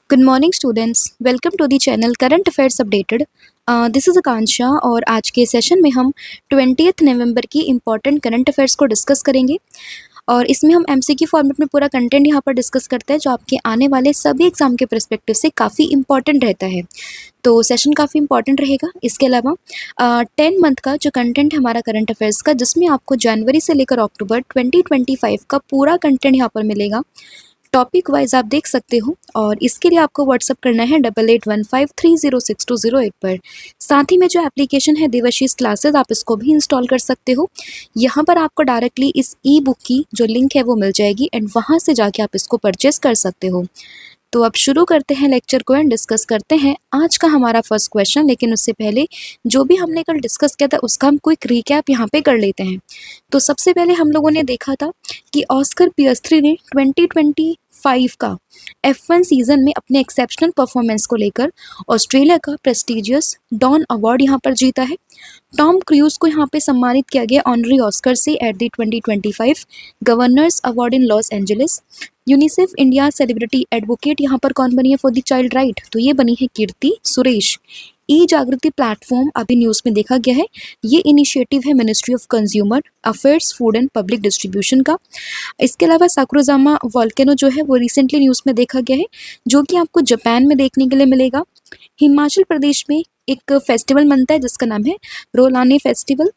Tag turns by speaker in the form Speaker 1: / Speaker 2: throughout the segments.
Speaker 1: Good morning students, welcome to the channel current affairs updated. This is Akanksha और आज के session में हम 20 नवंबर की इम्पॉर्टेंट करंट अफेयर्स को डिस्कस करेंगे। और इसमें हम एमसीक्यू फॉर्मेट में पूरा कंटेंट यहाँ पर डिस्कस करते हैं जो आपके आने वाले सभी एग्जाम के परस्पेक्टिव से काफ़ी इंपॉर्टेंट रहता है। तो सेशन काफ़ी इंपॉर्टेंट रहेगा। इसके अलावा 10 मंथ का जो कंटेंट है हमारा करंट अफेयर्स का, जिसमें आपको जनवरी से लेकर अक्टूबर 2025 का पूरा कंटेंट यहाँ पर मिलेगा। टॉपिक वाइज आप देख सकते हो और इसके लिए आपको व्हाट्सअप करना है 8815306208 पर। साथ ही में जो एप्लीकेशन है देवाशीष क्लासेस, आप इसको भी इंस्टॉल कर सकते हो। यहाँ पर आपको डायरेक्टली इस ई बुक की जो लिंक है वो मिल जाएगी एंड वहाँ से जाके आप इसको परचेस कर सकते हो। तो अब शुरू करते हैं लेक्चर को एंड डिस्कस करते हैं आज का हमारा फर्स्ट क्वेश्चन। लेकिन उससे पहले जो भी हमने कल डिस्कस किया था उसका हम क्विक रिकैप यहाँ पे कर लेते हैं। तो सबसे पहले हम लोगों ने देखा था कि ऑस्कर पियस्त्री ने 2025 का F1 सीजन में अपने एक्सेप्शनल परफॉर्मेंस को लेकर ऑस्ट्रेलिया का प्रेस्टिजियस डॉन अवार्ड यहाँ पर जीता है। टॉम क्रूज को यहाँ पे सम्मानित किया गया ऑनरी ऑस्कर से at the 2025 governors award in Los Angeles. UNICEF India celebrity advocate यहाँ पर कौन बनी है फॉर द चाइल्ड राइट, तो ये बनी है कीर्ति सुरेश। ई जागृति प्लेटफॉर्म अभी न्यूज़ में देखा गया है, ये इनिशिएटिव है ministry of consumer affairs food and public distribution का। इसके अलावा साकुराजामा वॉल्केनो जो है वो रिसेंटली न्यूज़ में देखा गया है, जो कि आपको जापान में देखने के लिए मिलेगा। हिमाचल प्रदेश में एक फेस्टिवल मनता है जिसका नाम है रोलाने फेस्टिवल।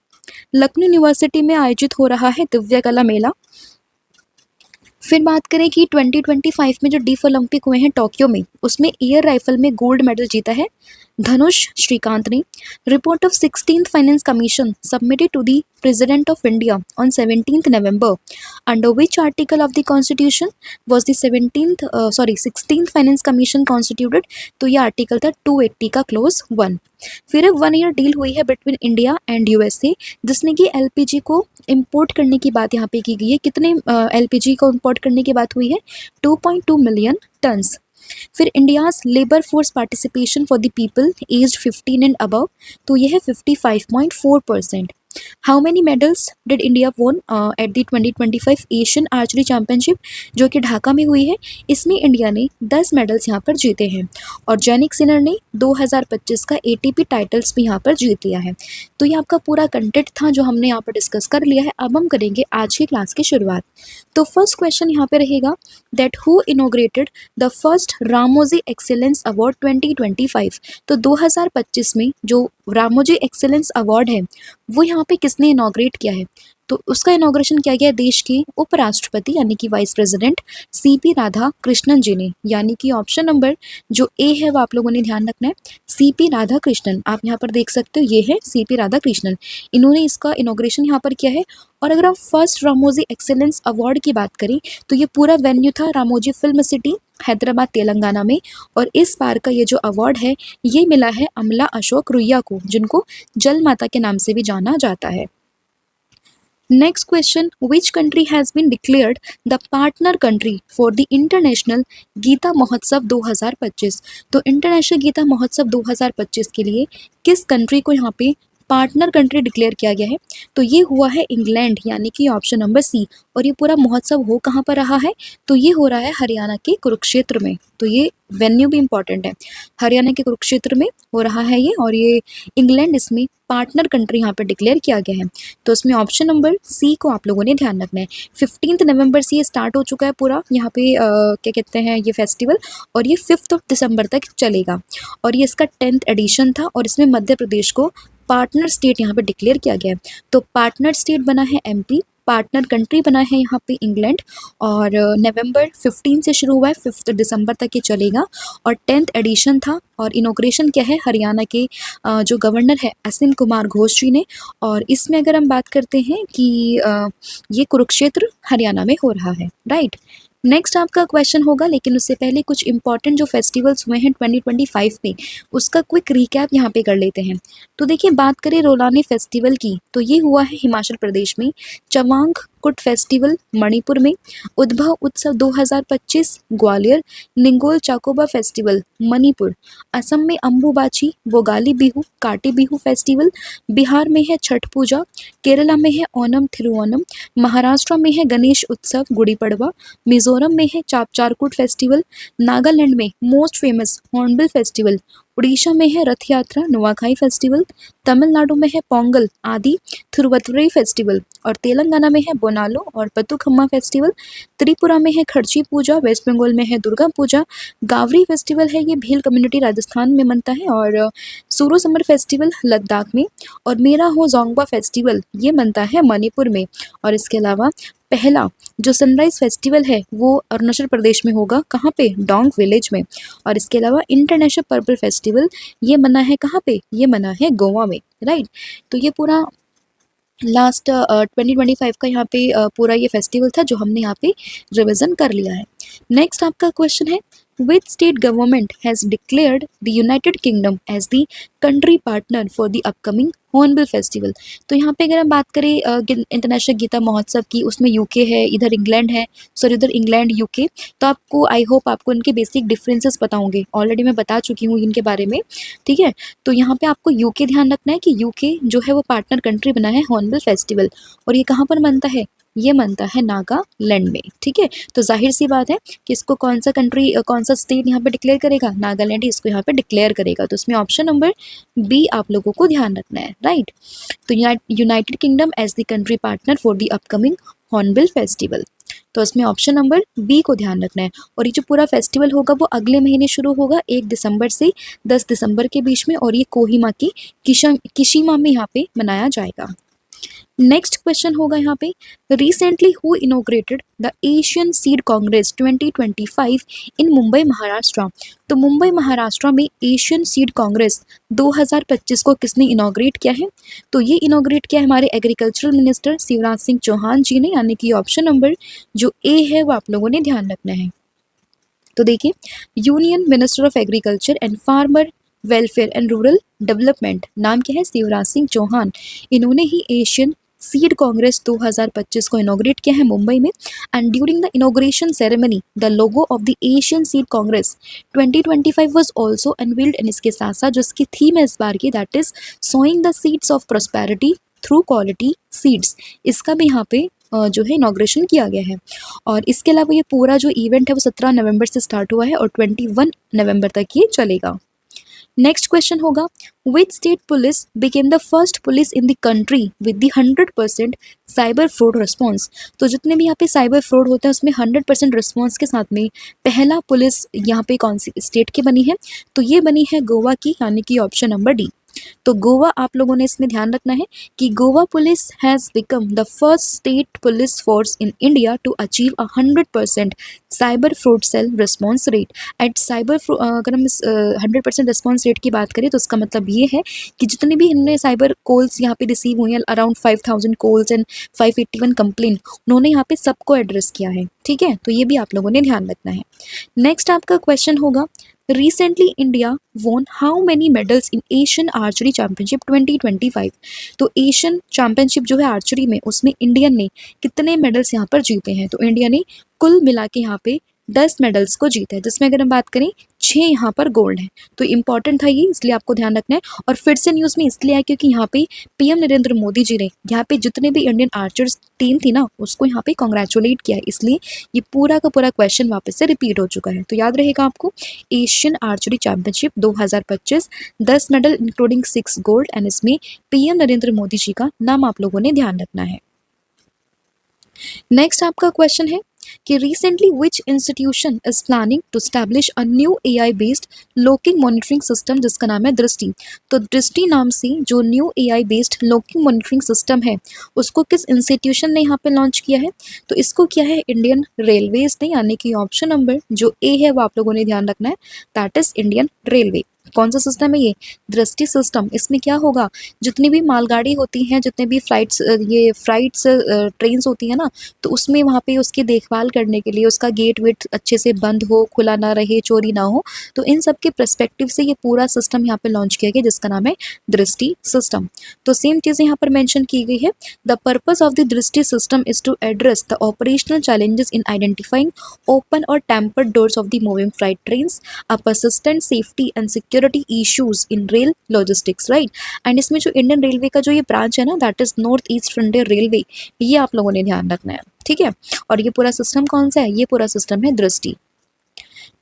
Speaker 1: लखनऊ यूनिवर्सिटी में आयोजित हो रहा है दिव्य कला मेला। फिर बात करें कि 2025 में जो डीफ ओलंपिक हुए हैं टोक्यो में, उसमें एयर राइफल में गोल्ड मेडल जीता है धनुष श्रीकांत ने। Report of 16th finance commission submitted to the president of India on 17th November, under which article of the constitution was the 16th finance commission constituted, तो ये article था 280 का close 1। फिर एक 1 ईयर डील हुई है बिटवीन इंडिया एंड यूएसए, जिसने कि एलपीजी को इंपोर्ट करने की बात यहाँ पे की गई है। कितने एलपीजी को इंपोर्ट करने की बात हुई है? 2.2 मिलियन टन्स। फिर India's labour force participation for the people aged 15 and above, तो यह है 55.4%। How many medals did India वोन at the 2025 Asian archery championship, जो कि ढाका में हुई है? इसमें इंडिया ने 10 मेडल्स यहाँ पर जीते हैं। और जैनिक सिनर ने 2025 का एटीपी टाइटल्स भी यहाँ पर जीत लिया है। तो ये आपका पूरा कंटेंट था जो हमने यहाँ पर डिस्कस कर लिया है। अब हम करेंगे आज की क्लास की शुरुआत। तो फर्स्ट क्वेश्चन यहाँ पे रहेगा that who inaugurated the first Ramoji excellence award 2025। तो 2025 में जो रामोजी एक्सीलेंस अवार्ड है वो यहाँ पे किसने इनॉग्रेट किया है? तो उसका इनॉग्रेशन किया गया देश के उपराष्ट्रपति यानी कि vice president CP Radhakrishnan ji ने। यानी कि ऑप्शन नंबर जो ए है वो आप लोगों ने ध्यान रखना है, सीपी राधा कृष्णन। आप यहाँ पर देख सकते हो ये है सीपी राधा कृष्णन, इन्होंने इसका इनॉग्रेशन यहाँ पर किया है। और अगर हम फर्स्ट रामोजी एक्सीलेंस अवार्ड की बात करें तो ये पूरा वेन्यू था रामोजी फिल्म सिटी हैदराबाद तेलंगाना में। और इस बार का ये जो अवार्ड है ये मिला है अमला अशोक रुइया को, जिनको जल माता के नाम से भी जाना जाता है। Next question, which country has been declared the partner country for the international Gita Mahotsav 2025। तो इंटरनेशनल गीता महोत्सव 2025 के लिए किस कंट्री को यहाँ पे पार्टनर कंट्री डिक्लेयर किया गया है? तो ये हुआ है इंग्लैंड, यानी कि ऑप्शन नंबर सी। और ये पूरा महोत्सव हो कहाँ पर रहा है? तो ये हो रहा है हरियाणा के कुरुक्षेत्र में। तो ये वेन्यू भी इंपॉर्टेंट है, हरियाणा के कुरुक्षेत्र में हो रहा है ये। और ये इंग्लैंड इसमें पार्टनर कंट्री यहाँ पर डिक्लेयर किया गया है। तो इसमें ऑप्शन नंबर सी को आप लोगों ने ध्यान रखना है। 15 नवंबर से ये स्टार्ट हो चुका है पूरा यहाँ पे क्या कहते हैं ये फेस्टिवल, और ये 5 दिसंबर तक चलेगा। और ये इसका 10th एडिशन था और इसमें मध्य प्रदेश को पार्टनर स्टेट यहाँ पे डिक्लेयर किया गया है। तो पार्टनर स्टेट बना है एमपी, पार्टनर कंट्री बना है यहाँ पे इंग्लैंड। और नवंबर 15 से शुरू हुआ है, 5 दिसंबर तक ये चलेगा। और 10th एडिशन था और इनॉग्रेशन क्या है हरियाणा के जो गवर्नर है असीम कुमार घोष जी ने। और इसमें अगर हम बात करते हैं कि ये कुरुक्षेत्र हरियाणा में हो रहा है, राइट। नेक्स्ट आपका क्वेश्चन होगा, लेकिन उससे पहले कुछ इंपॉर्टेंट जो फेस्टिवल्स हुए हैं 2025 में उसका क्विक रिकैप यहाँ पे कर लेते हैं। तो देखिए बात करें रोलाने फेस्टिवल की, तो ये हुआ है हिमाचल प्रदेश में चवांग कुट फेस्टिवल मणिपुर में, उद्भव उत्सव 2025 ग्वालियर, निंगोल चाकोबा फेस्टिवल मणिपुर, असम में अम्बुबाची बोगाली बिहू काटी बिहू फेस्टिवल, बिहार में है छठ पूजा, केरला में है ओनम थिरुओनम, महाराष्ट्र में है गणेश उत्सव गुड़ी पड़वा, मिजोरम में है चापचारकुट फेस्टिवल, नागालैंड में most famous hornbill festival, Orissa में है रथ यात्रा नुआखाई फेस्टिवल, तमिलनाडु में है पोंगल आदि थिरुवत्तुरई फेस्टिवल और तेलंगाना में है बोनालो और बतुकम्मा फेस्टिवल, त्रिपुरा में है खर्ची पूजा, वेस्ट बंगाल में है दुर्गा पूजा, गावरी फेस्टिवल है ये भील कम्युनिटी राजस्थान में मनता है और सूरो समर फेस्टिवल लद्दाख में और मेरा हो जोंगबा फेस्टिवल ये मनता है मणिपुर में। और इसके अलावा पहला जो सनराइज फेस्टिवल है वो अरुणाचल प्रदेश में होगा, कहाँ पे, डोंग विलेज में। और इसके अलावा इंटरनेशनल पर्पल फेस्टिवल ये मना है कहाँ पे, ये मना है गोवा में, राइट। तो ये पूरा लास्ट 2025 का यहाँ पे पूरा ये फेस्टिवल था जो हमने यहाँ पे रिविजन कर लिया है। नेक्स्ट आपका क्वेश्चन है which state government has declared the United Kingdom as the country partner for the upcoming Hornbill festival. तो यहाँ पे अगर हम बात करें इंटरनेशनल गीता महोत्सव की, उसमें यूके है, इधर इंग्लैंड है, सॉरी उधर इंग्लैंड यूके। तो आपको आई होप आपको इनके बेसिक डिफरेंसेस पता होंगे, ऑलरेडी मैं बता चुकी हूँ इनके बारे में, ठीक है। तो यहाँ पे आपको यूके ध्यान रखना है कि यूके जो है वो पार्टनर कंट्री बना है हॉर्नबिल फेस्टिवल और ये कहाँ पर मनता है, ये मनता है नागालैंड में, ठीक है। तो जाहिर सी बात है कि इसको कौन सा कंट्री कौन सा स्टेट यहाँ पे डिक्लेयर करेगा, नागालैंड ही इसको यहाँ पे डिक्लेयर करेगा। तो इसमें ऑप्शन नंबर बी आप लोगों को ध्यान रखना है, राइट। तो United Kingdom as the country partner for the upcoming Hornbill festival, तो इसमें ऑप्शन नंबर बी को ध्यान रखना है। और ये जो पूरा फेस्टिवल होगा वो अगले महीने शुरू होगा 1 दिसंबर से 10 दिसंबर के बीच में और ये कोहिमा की किशिमा में यहाँ पे मनाया जाएगा। नेक्स्ट क्वेश्चन होगा यहाँ पे recently who inaugurated the Asian seed Congress 2025 इन मुंबई महाराष्ट्र। तो मुंबई महाराष्ट्र में एशियन सीड कांग्रेस 2025 को किसने इनोग्रेट किया है, तो ये इनोग्रेट किया है हमारे एग्रीकल्चरल मिनिस्टर शिवराज सिंह चौहान जी ने, यानी कि ऑप्शन नंबर जो ए है वो आप लोगों ने ध्यान रखना है। तो देखिए union minister of agriculture and farmer welfare and rural development, नाम क्या है, शिवराज सिंह चौहान। इन्होंने ही एशियन सीड कांग्रेस 2025 को इनोग्रेट किया है मुंबई में। And during the inauguration ceremony the logo of the Asian seed Congress 2025 was also unveiled. And इसके साथ साथ जो इसकी थीम है इस बार की that is sowing the seeds of prosperity through quality seeds, इसका भी यहाँ पे जो है इनोग्रेशन किया गया है। और इसके अलावा ये पूरा जो इवेंट है वो 17 नवंबर से स्टार्ट हुआ है और 21 नवंबर तक ये चलेगा। नेक्स्ट क्वेश्चन होगा which state police became the first police in the country with the 100% cyber fraud response. तो जितने भी यहाँ पे साइबर फ्रॉड होते हैं उसमें 100% रिस्पॉन्स के साथ में पहला पुलिस यहाँ पे कौन सी स्टेट की बनी है, तो ये बनी है गोवा की, यानी कि ऑप्शन नंबर डी। तो गोवा आप लोगों ने इसमें ध्यान रखना है कि Goa police has become the first state police force in India to achieve 100% cyber fraud cell response rate. At cyber अगर हम 100% रिस्पॉन्स रेट की बात करें तो इसका मतलब ये है कि जितने भी इनने साइबर कॉल्स यहाँ पे रिसीव हुई हैं, अराउंड 5000 कॉल्स एंड 581 कंप्लेन, उन्होंने यहाँ पे सबको एड्रेस किया है, ठीक है। तो ये भी आप लोगों ने ध्यान रखना है। नेक्स्ट आपका क्वेश्चन होगा recently India won how many medals in Asian archery championship 2025। तो एशियन चैंपियनशिप जो है आर्चरी में उसमें इंडियन ने कितने मेडल्स यहाँ पर जीते हैं, तो इंडिया ने कुल मिला के यहाँ पे 10 मेडल्स को जीता है, जिसमें अगर हम बात करें 6 यहाँ पर गोल्ड है। तो इम्पॉर्टेंट था ये, इसलिए आपको ध्यान रखना है। और फिर से न्यूज़ में इसलिए आया क्योंकि यहाँ पे पीएम नरेंद्र मोदी जी ने यहाँ पे जितने भी इंडियन आर्चर्स टीम थी ना उसको यहाँ पे कॉन्ग्रेचुलेट किया है, इसलिए ये पूरा का पूरा क्वेश्चन वापस से रिपीट हो चुका है। तो याद रहेगा आपको Asian archery championship 2025 10 medal including 6 gold and इसमें पीएम नरेंद्र मोदी जी का नाम आप लोगों ने ध्यान रखना है। नेक्स्ट आपका क्वेश्चन है कि recently which institution is planning to establish a new AI based locking monitoring system जिसका नाम है दृष्टि। तो दृष्टि नाम से जो new AI based locking monitoring system है उसको किस इंस्टीट्यूशन ने यहाँ पे लॉन्च किया है, तो इसको किया है इंडियन रेलवेज ने, यानी कि ऑप्शन नंबर जो ए है वो आप लोगों ने ध्यान रखना है, दैट इज इंडियन रेलवे। कौन सा सिस्टम है ये? दृष्टि सिस्टम। इसमें क्या होगा, जितनी भी मालगाड़ी होती हैं, जितने भी फ्लाइट्स ट्रेन्स होती हैं ना, तो उसमें वहाँ पे उसकी देखभाल करने के लिए उसका गेट वेट अच्छे से बंद हो, खुला ना रहे, चोरी ना हो, तो इन सब के पर्सपेक्टिव से ये पूरा सिस्टम यहाँ पे लॉन्च किया गया जिसका नाम है दृष्टि सिस्टम। तो सेम चीज़ें यहाँ पर मेंशन की गई है। The purpose of the Drishti system is to address the operational challenges in identifying open और tampered doors of the moving freight trains, a persistent safety and security issues in rail logistics, right? And इसमें जो Indian railway का जो ये branch है ना, that is north east frontier railway, ये आप लोगों ने ध्यान रखना है, ठीक है। और ये पूरा सिस्टम कौन सा है? ये पूरा सिस्टम है दृष्टि।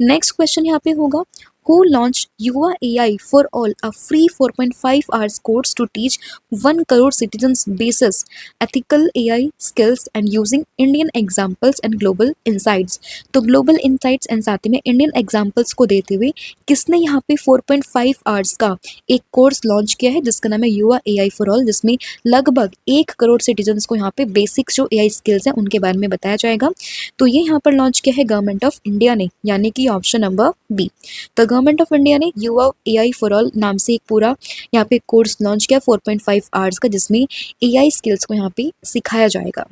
Speaker 1: नेक्स्ट क्वेश्चन यहाँ पे होगा, who launched युवा AI for all, a free 4.5 hours course to teach 1 crore citizens basis ethical AI skills and using Indian examples and global insights। तो global insights and साथ ही में Indian examples को देते हुए किसने यहाँ पे 4.5 आवर्स का एक कोर्स लॉन्च किया है जिसका नाम है युवा AI for all, जिसमें लगभग 1 करोड़ सिटीजन्स को यहाँ पे बेसिक्स जो AI स्किल्स हैं उनके बारे में बताया जाएगा। तो ये यहाँ पर लॉन्च किया है गवर्नमेंट ऑफ इंडिया ने, यानी कि ऑप्शन नंबर बी। तो गवर्नमेंट ऑफ इंडिया ने युवा AI फॉर ऑल नाम से एक पूरा यहाँ पे कोर्स लॉन्च किया 4.5 आवर्स का, जिसमें AI स्किल्स को यहाँ पे सिखाया जाएगा।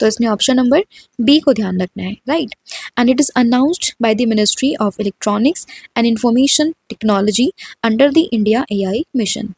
Speaker 1: तो इसमें ऑप्शन नंबर बी को ध्यान रखना है, right. And it is announced by the ministry of electronics and information technology under the India AI mission.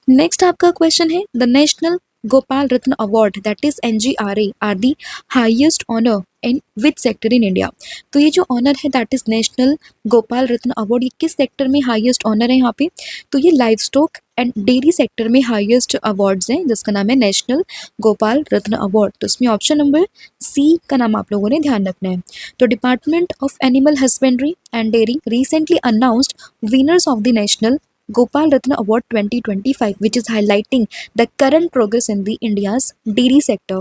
Speaker 1: Next आपका क्वेश्चन है, the national Gopal Ratna award that is NGRA are the highest honour in which sector in India. तो ये जो honour है that is national Gopal Ratna award, ये किस sector में highest honour है यहाँ पे? तो ये live stock and dairy sector में हाईएस्ट अवार्ड्स हैं जिसका नाम है नेशनल गोपाल रत्न अवार्ड। तो इसमें ऑप्शन नंबर सी का नाम आप लोगों ने ध्यान रखना है। तो department of animal husbandry and dairy recently announced winners of the national Gopal Ratna Award 2025, which is highlighting the current progress in the India's dairy sector.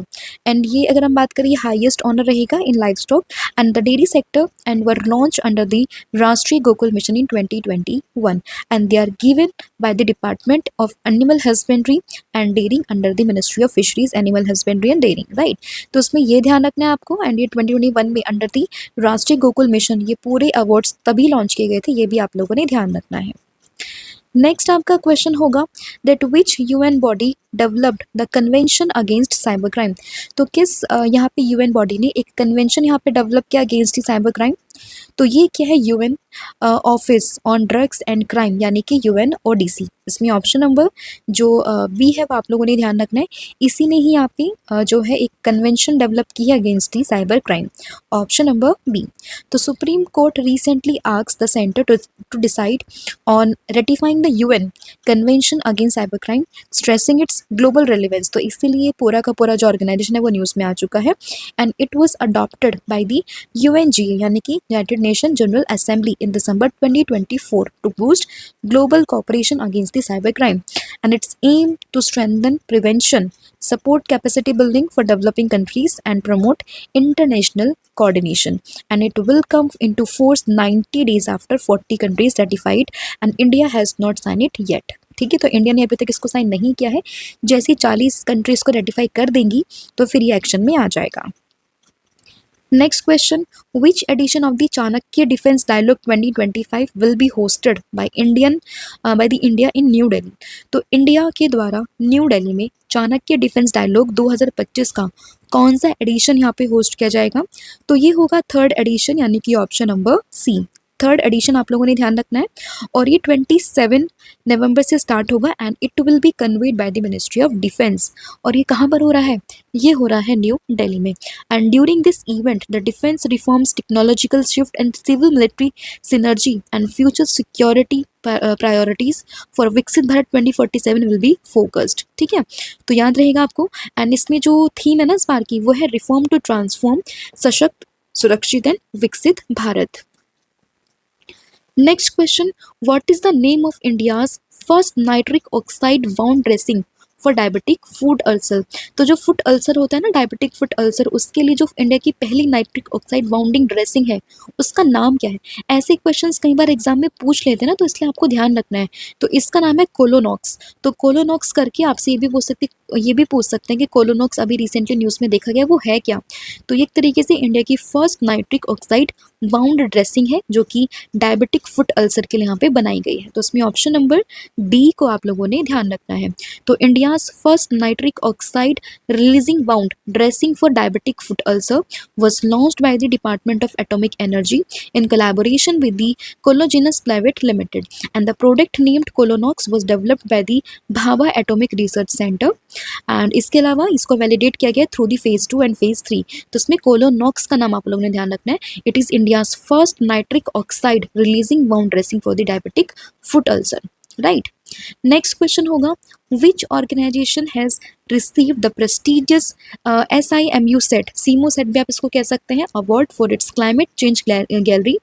Speaker 1: And ये अगर हम बात करें, ये highest honor रहेगा in livestock and the dairy sector, and were launched under the Rashtriya Gokul Mission in 2021, and they are given by the Department of Animal Husbandry and Dairy under the Ministry of Fisheries, Animal Husbandry and Dairy, right? तो उसमें ये ध्यान रखना है आपको। And ये 2021 में under the राष्ट्रीय गोकुल मिशन ये पूरे अवार्ड्स तभी लॉन्च किए गए थे, ये भी आप लोगों ने ध्यान रखना है। नेक्स्ट आपका क्वेश्चन होगा, that which UN body developed the convention against cyber crime. तो किस यहाँ पे UN बॉडी ने एक कन्वेंशन यहाँ पे डेवलप किया अगेंस्ट दी साइबर क्राइम? तो ये क्या है? UN office on drugs and crime, यानी कि UNODC। इसमें ऑप्शन नंबर जो बी है वो आप लोगों ने ध्यान रखना है। इसी ने ही यहाँ पे जो है एक कन्वेंशन डेवलप की है against the cyber crime, option number B. तो supreme court recently asked the centre to decide on ratifying the UN convention against cyber crime, stressing its global relevance. तो इसीलिए पूरा का पूरा जो ऑर्गेनाइजेशन है वो न्यूज़ में आ चुका है। And it was adopted by the UNGA, यानी कि United nation general assembly, in December 2024 to boost global cooperation against the cybercrime, and its aim to strengthen prevention, support capacity building for developing countries and promote international coordination, and it will come into force 90 days after 40 countries ratified and India has not signed it yet। ठीक है, तो India ने अभी तक इसको sign नहीं किया है। जैसे 40 कंट्रीज को रेटिफाई कर देंगी तो फिर ये एक्शन में आ जाएगा। Next question, which edition of the Chanakya Defense Dialogue 2025 will be hosted by the India in New Delhi? तो इंडिया के द्वारा न्यू दिल्ली में चाणक्य डिफेंस डायलॉग 2025 का कौन सा एडिशन यहाँ पे होस्ट किया जाएगा? तो ये होगा थर्ड एडिशन, यानी कि option number C. Third edition आप लोगों ने ध्यान रखना है, और ये 27 नवंबर से स्टार्ट होगा and it will be conveyed bye the ministry of defence. और ये कहाँ पर हो रहा है? ये हो रहा है न्यू दिल्ली में। And during this event the defence reforms, technological shift and civil military synergy and future security priorities for Viksit Bharat 2047 will be focused. ठीक है, तो याद रहेगा आपको। एंड इसमें जो थीम है ना इस बार की, वो है रिफॉर्म टू ट्रांसफॉर्म, सशक्त, सुरक्षित एंड विकसित Bharat. Next question, what is the name of India's first nitric oxide wound dressing for diabetic food ulcer? तो जो फूड अल्सर होता है ना, डायबिटिक फूड अल्सर, उसके लिए जो इंडिया की पहली नाइट्रिक ऑक्साइड वाउंडिंग ड्रेसिंग है उसका नाम क्या है? ऐसे क्वेश्चंस कई बार एग्जाम में पूछ लेते हैं ना, तो इसलिए आपको ध्यान रखना है। तो इसका नाम है कोलोनॉक्स। तो कोलोनॉक्स करके आपसे ये भी पूछ सकते हैं कि कोलोनॉक्स अभी रिसेंटली न्यूज़ में देखा गया वो है क्या? तो ये एक तरीके से इंडिया की first nitric oxide wound dressing है जो कि डायबिटिक फुट अल्सर के लिए यहाँ पे बनाई गई है। तो इसमें ऑप्शन नंबर डी को आप लोगों ने ध्यान रखना है। तो India's first nitric oxide releasing wound dressing for diabetic foot ulcer was launched by the Department of Atomic Energy in collaboration with the Cologenus Private Limited, and the product named Colonox was developed by the Bhabha Atomic Research Center, and इसके अलावा इसको validate किया गया through the phase 2 and phase 3। तो इसमें कोलोनॉक्स का नाम आप लोगों ने ध्यान रखना है। It is India's first nitric oxide releasing wound dressing for the diabetic foot ulcer, right. Next question होगा, which organisation has receive the prestigious SIMU set, simo set भी आप इसको कह सकते हैं, award for its climate change gallery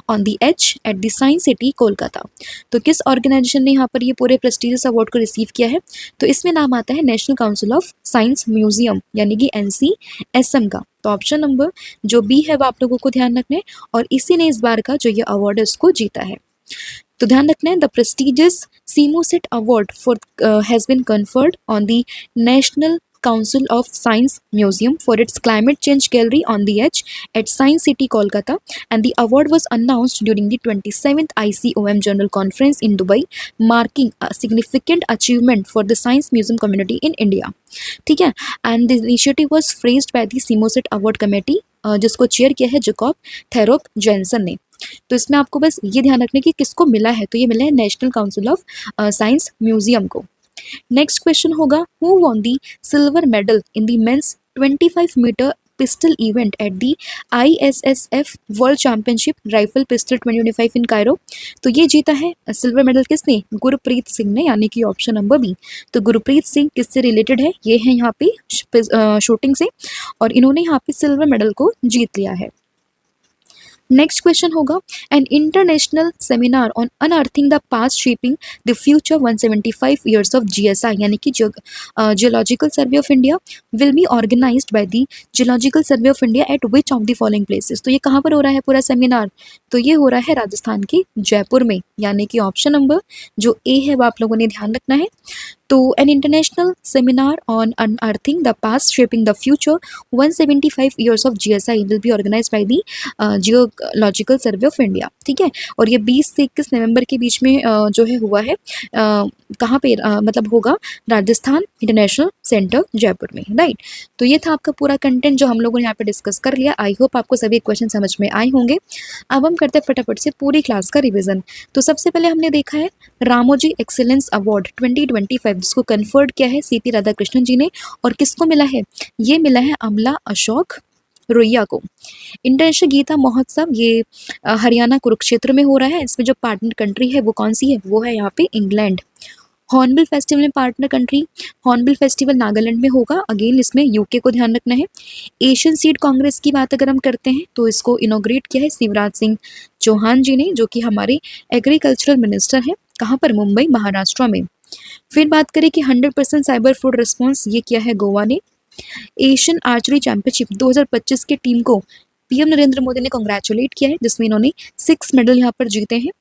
Speaker 1: on the H at the science city Kolkata. तो किस organisation ने यहाँ पर ये पूरे प्रेस्टिजियस अवार्ड को रिसीव किया है? तो इसमें नाम आता है national council of science museum यानी कि NCSM का। तो ऑप्शन नंबर जो बी है वो आप लोगों को ध्यान रखना है, और इसी ने इस बार का जो ये अवार्ड है उसको जीता है। तो ध्यान रखना है, the prestigious simoset award for has been conferred on the national Council of Science Museum for its climate change gallery on the edge at Science City, Kolkata, and the award was announced during the 27th ICOM General Conference in Dubai, marking a significant achievement for the science museum community in India. ठीक है, and the initiative was praised by the Simoset Award Committee, जिसको chair किया है Jacob थेरोप Jensen ने। तो इसमें आपको बस ये ध्यान रखना कि किसको मिला है, तो ये मिला है national council of science museum को। नेक्स्ट क्वेश्चन होगा, who won the silver medal in the men's 25 metre pistol event at the ISSF world championship rifle pistol 2025 in Cairo. तो ये जीता है सिल्वर मेडल किसने? गुरप्रीत सिंह ने, यानी कि ऑप्शन नंबर बी। तो गुरप्रीत सिंह किससे रिलेटेड है? ये है यहाँ पे शूटिंग से, और इन्होंने यहाँ पे सिल्वर मेडल को जीत लिया है। नेक्स्ट क्वेश्चन होगा, an international seminar on unearthing the past shaping the future 175 years of GSI यानी कि geological survey of India will be organised by the geological survey of India at which of the following places. तो ये कहाँ पर हो रहा है पूरा सेमिनार? तो ये हो रहा है राजस्थान के जयपुर में, यानी कि ऑप्शन नंबर जो ए है वो आप लोगों ने ध्यान रखना है। तो an international seminar on unearthing the past shaping the future 175 years of GSI will be organise by the geological survey of India, ठीक है। और ये 20 से 21 नवंबर के बीच में जो है हुआ है, कहाँ पे मतलब होगा? राजस्थान इंटरनेशनल सेंटर जयपुर में, राइट। तो ये था आपका पूरा कंटेंट जो हम लोगों ने यहाँ पे डिस्कस कर लिया। आई होप आपको सभी क्वेश्चन समझ में आए होंगे। अब हम करते हैं फटाफट से पूरी क्लास का रिविजन। तो सबसे पहले हमने देखा है रामोजी एक्सीलेंस अवार्ड 2025 जिसको कन्फर्ड किया है CP राधाकृष्णन जी ने, और किसको मिला है? ये मिला है अमला अशोक रोहिया को। इंटरनेशनल गीता महोत्सव ये हरियाणा कुरुक्षेत्र में हो रहा है। इसमें जो पार्टनर कंट्री है वो कौन सी है? वो है यहाँ पे इंग्लैंड। हॉर्नबिल फेस्टिवल में partner country, hornbill festival Nagaland में होगा, अगेन इसमें UK को ध्यान रखना है। एशियन सीड कांग्रेस की बात अगर हम करते हैं तो इसको इनोग्रेट किया है शिवराज सिंह चौहान जी ने, जो कि हमारे एग्रीकल्चरल मिनिस्टर हैं। कहाँ पर? मुंबई महाराष्ट्र में। फिर बात करें कि 100% साइबर फूड रिस्पॉन्स ये किया है गोवा ने। एशियन आर्चरी चैंपियनशिप 2025 की टीम को PM नरेंद्र मोदी ने कॉन्ग्रेचुलेट किया है, जिसमें इन्होंने 6 मेडल यहाँ पर जीते हैं।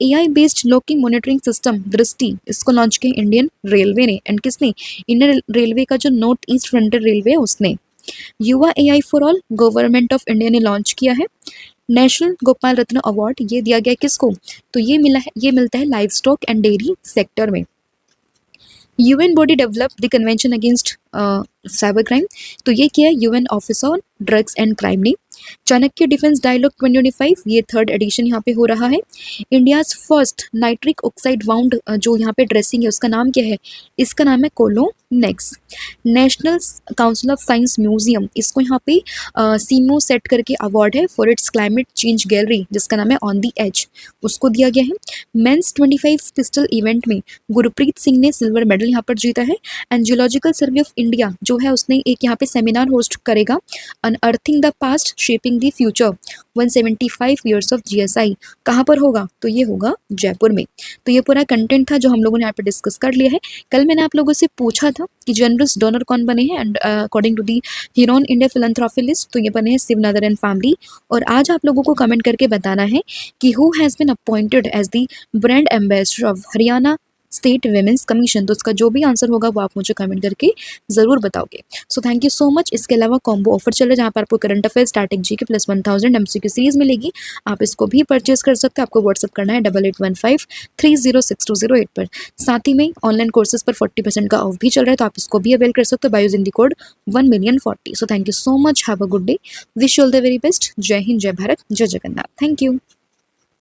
Speaker 1: AI based locking monitoring system दृष्टि इसको लॉन्च किया इंडियन रेलवे ने, एंड किसने? इंडियन रेलवे का जो नॉर्थ ईस्ट फ्रंटियर रेलवे है उसने। युवा AI for all government of India ने लॉन्च किया है। नेशनल गोपाल रत्न अवार्ड ये दिया गया किसको? तो ये मिलता है live stock and dairy sector में। UN body develop the convention against cyber crime, तो ये किया है UN office on drugs and crime ने। चाणक्य डिफेंस डायलॉग 2025 ये 3rd एडिशन यहाँ पे हो रहा है। India's first nitric oxide wound जो यहाँ पे ड्रेसिंग है उसका नाम क्या है? इसका नाम है कोलोनेक्स। National council of science museum इसको यहाँ पे सीमो सेट करके अवार्ड है for its climate change gallery जिसका नाम है ऑन दी एज, उसको दिया गया है। मेंस 25 पिस्टल इवेंट में गुरप्रीत सिंह ने सिल्वर मेडल यहाँ पर जीता है। And geological survey of India जो है उसने एक यहाँ पे सेमिनार होस्ट करेगा unearthing the past shaping the future 175 years of GSI, कहाँ पर होगा? तो ये होगा जयपुर में। तो ये पूरा कंटेंट था जो हम लोगों ने यहाँ पे डिस्कस कर लिया है। कल मैंने आप लोगों से पूछा था कि जनरस डोनर कौन बने हैं, and according to the Hurun India philanthropy list तो ये बने हैं शिवनादर एंड फैमिली। और आज आप लोगों को कमेंट करके बताना है कि who has been appointed as the brand ambassador of Haryana state women's commission, तो उसका जो भी आंसर होगा वो आप मुझे कमेंट करके ज़रूर बताओगे। So thank you so much. इसके अलावा कॉम्बो ऑफर चल रहा है जहाँ पर आपको current affair, static GK plus 1000 MCQ series मिलेगी। आप इसको भी परचेज कर सकते हो। आपको व्हाट्सअप करना है 8815306208 पर। साथ ही में ऑनलाइन कोर्सेज पर 40% का ऑफ भी चल रहा है, तो आप इसको भी अवेल कर सकते हो by using the code 1,000,040। So thank you so much, have a good day, wish you all the very best. जय हिंद, जय भारत, जय जगन्नाथ। Thank you.